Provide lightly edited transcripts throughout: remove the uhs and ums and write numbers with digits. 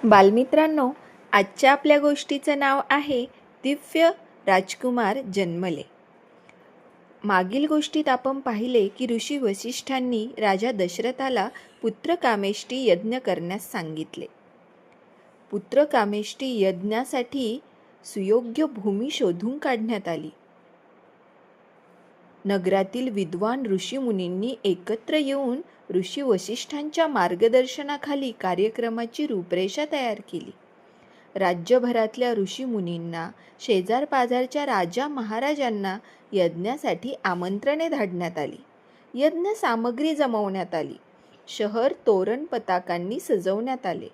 बालमित्रांनो, आजच्या आपल्या गोष्टीचं नाव आहे दिव्य राजकुमार जन्मले. मागील गोष्टीत आपण पाहिले की ऋषी वसिष्ठांनी राजा दशरथाला पुत्रकामेष्टी यज्ञ करण्यास सांगितले. पुत्रकामेष्टी यज्ञासाठी सुयोग्य भूमी शोधून काढण्यात आली. नगरातील विद्वान ऋषीमुनींनी एकत्र येऊन ऋषी वसिष्ठांच्या मार्गदर्शनाखाली कार्यक्रमाची रूपरेषा तयार केली. राज्यभरातल्या ऋषीमुनींना, शेजारपाजारच्या राजा महाराजांना यज्ञासाठी आमंत्रणे धाडण्यात आली. यज्ञ सामग्री जमवण्यात आली. शहर तोरण पताकांनी सजवण्यात आले.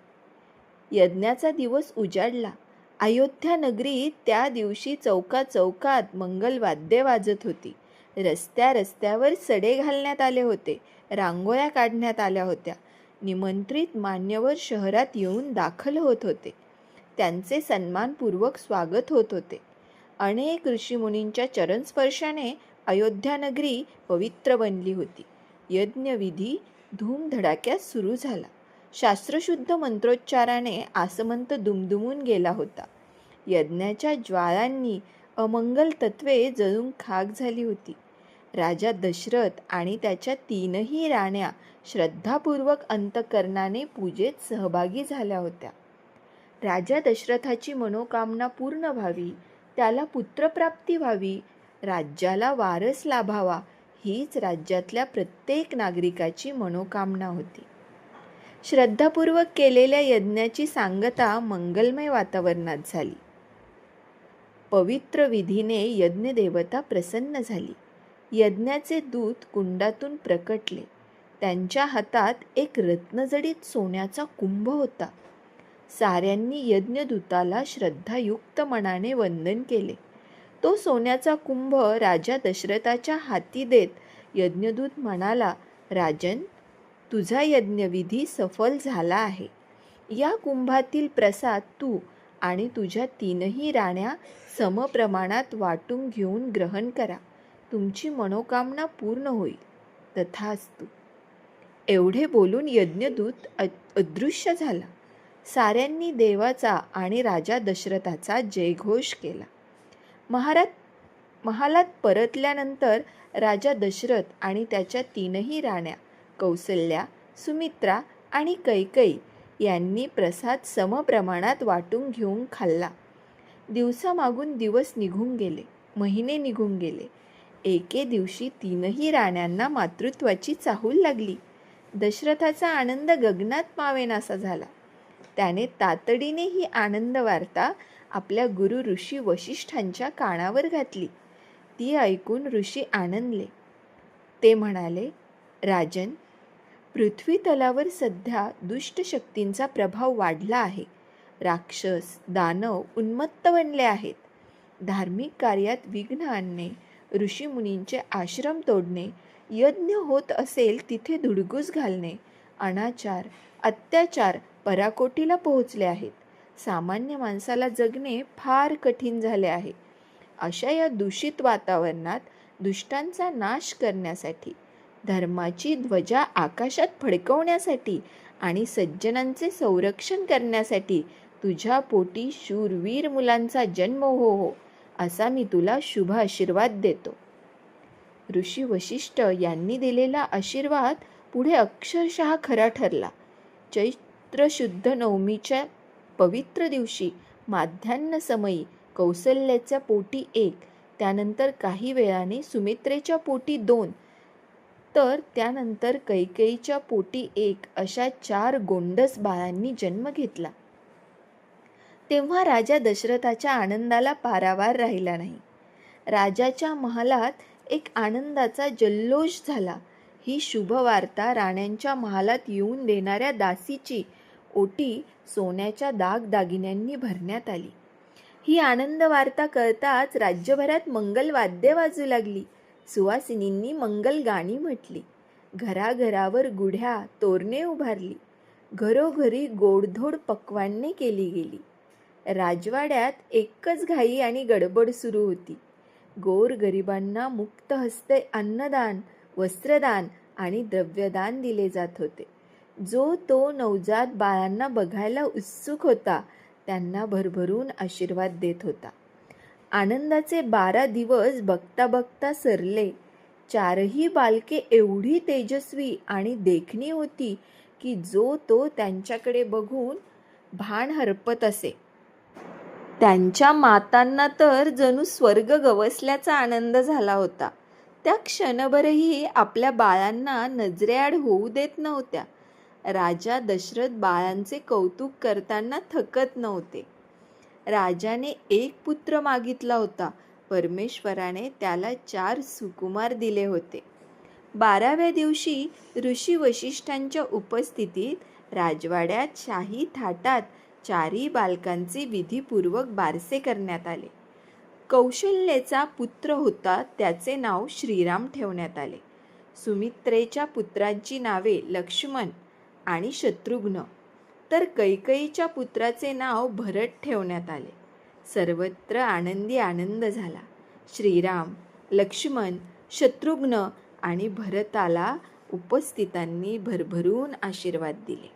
यज्ञाचा दिवस उजाडला. अयोध्या नगरीत त्या दिवशी चौकाचौकात मंगलवाद्ये वाजत होती. रस्त्यावर सडे घालण्यात आले होते. रांगोळ्या काढण्यात आल्या होत्या. निमंत्रित मान्यवर शहरात येऊन दाखल होत होते. त्यांचे सन्मानपूर्वक स्वागत होत होते. अनेक ऋषीमुनींच्या चरणस्पर्शाने अयोध्या नगरी पवित्र बनली होती. यज्ञविधी धूमधडाक्यात सुरू झाला. शास्त्रशुद्ध मंत्रोच्चाराने आसमंत दुमदुमून गेला होता. यज्ञाच्या ज्वाळांनी अमंगल तत्वे जळून खाक झाली होती. राजा दशरथ आणि त्याच्या तीनही राण्या श्रद्धापूर्वक अंतःकरणाने पूजेत सहभागी झाल्या होत्या. राजा दशरथाची मनोकामना पूर्ण व्हावी, त्याला पुत्रप्राप्ती व्हावी, राज्याला वारस लाभावा, हीच राज्यातल्या प्रत्येक नागरिकाची मनोकामना होती. श्रद्धापूर्वक केलेल्या यज्ञाची सांगता मंगलमय वातावरणात झाली. पवित्र विधीने यज्ञदेवता प्रसन्न झाली. यज्ञाचे दूत कुंडातून प्रकटले. त्यांच्या हातात एक रत्नजडित सोन्याचा कुंभ होता. साऱ्यांनी यज्ञदूताला श्रद्धायुक्त मनाने वंदन केले. तो सोन्याचा कुंभ राजा दशरथाच्या हाती देत यज्ञदूत म्हणाला, राजन, तुझा यज्ञविधी सफल झाला आहे. या कुंभातील प्रसाद तू आणि तुझ्या तीनही राण्या समप्रमाणात वाटून घेऊन ग्रहण करा. तुमची मनोकामना पूर्ण होईल. तथास्तु. एवढे बोलून यज्ञदूत अदृश्य झाला. साऱ्यांनी देवाचा आणि राजा दशरथाचा जयघोष केला. महालात परतल्यानंतर राजा दशरथ आणि त्याच्या तीनही राण्या कौसल्या, सुमित्रा आणि कैकेयी यांनी प्रसाद समप्रमाणात वाटून घेऊन खाल्ला. दिवसामागून दिवस निघून गेले. महिने निघून गेले. एके दिवशी तीनही राण्यांना मातृत्वाची चाहूल लागली. दशरथाचा आनंद गगनात मावेनासा झाला. त्याने तातडीने ही आनंद वार्ता आपल्या गुरु ऋषी वसिष्ठांच्या कानावर घातली. ती ऐकून ऋषी आनंदले. ते म्हणाले, राजन, पृथ्वी तलावर सध्या दुष्ट शक्तींचा प्रभाव वाढला आहे. राक्षस, दानव उन्मत्त बनले आहेत. धार्मिक कार्यात विघ्न आणणे, ऋषीमुनींचे आश्रम तोडणे, यज्ञ होत असेल तिथे धुडगूस घालणे, अनाचार, अत्याचार पराकोटीला पोहोचले आहेत. सामान्य माणसाला जगणे फार कठीण झाले आहे. अशा या दूषित वातावरणात दुष्टांचा नाश करण्यासाठी, धर्माची ध्वजा आकाशात फडकवण्यासाठी आणि सज्जनांचे संरक्षण करण्यासाठी तुझ्या पोटी शूरवीर मुलांचा जन्म हो, असा मी तुला शुभ आशीर्वाद देतो. ऋषी वसिष्ठ यांनी दिलेला आशीर्वाद पुढे अक्षरशः खरा ठरला. चैत्र शुद्ध नवमीच्या पवित्र दिवशी माध्यान्ह समयी कौसल्याच्या पोटी 1, त्यानंतर काही वेळाने सुमित्रेच्या पोटी 2, तर त्यानंतर कैकेयीच्या पोटी 1 अशा 4 गोंडस बाळांनी जन्म घेतला. तेव्हा राजा दशरथाच्या आनंदाला पारावार राहिला नाही. राजाच्या महालात एक आनंदाचा जल्लोष झाला. ही शुभ वार्ता राण्यांच्या महालात येऊन देणाऱ्या दासीची ओटी सोन्याच्या दागदागिन्यांनी भरण्यात आली. ही आनंद वार्ता कळताच राज्यभरात मंगलवाद्ये वाजू लागली. सुवासिनींनी मंगल गाणी म्हटली. घराघरावर गुढ्या तोरणे उभारली. घरोघरी गोडधोड पक्वान्ने केली गेली. राजवाड्यात एकच घाई आणि गडबड सुरू होती. गोरगरिबांना मुक्त हस्ते अन्नदान, वस्त्रदान आणि द्रव्यदान दिले जात होते. जो तो नवजात बाळांना बघायला उत्सुक होता त्यांना भरभरून आशीर्वाद देत होता. आनंदाचे 12 दिवस बघता बघता सरले. चारही बालके एवढी तेजस्वी आणि देखणी होती की जो तो त्यांच्याकडे बघून भान हरपत असे. त्यांच्या मातांना तर जणू स्वर्ग गवसल्याचा आनंद झाला होता. त्या क्षणभरही आपल्या बाळांना नजरेआड होऊ देत नव्हत्या. राजा दशरथ बाळांचे कौतुक करताना थकत नव्हते. राजाने एक पुत्र मागितला होता. परमेश्वराने त्याला 4 सुकुमार दिले होते. 12व्या दिवशी ऋषी वशिष्ठांच्या उपस्थितीत राजवाड्यात शाही थाटात 4ही बालकांचे विधीपूर्वक बारसे करण्यात आले. कौशल्येचा पुत्र होता, त्याचे नाव श्रीराम ठेवण्यात आले. सुमित्रेच्या पुत्रांची नावे लक्ष्मण आणि शत्रुघ्न, तर कैकेयीच्या पुत्राचे नाव भरत ठेवण्यात आले. सर्वत्र आनंदी आनंद झाला. श्रीराम, लक्ष्मण, शत्रुघ्न आणि भरताला उपस्थितांनी भरभरून आशीर्वाद दिले.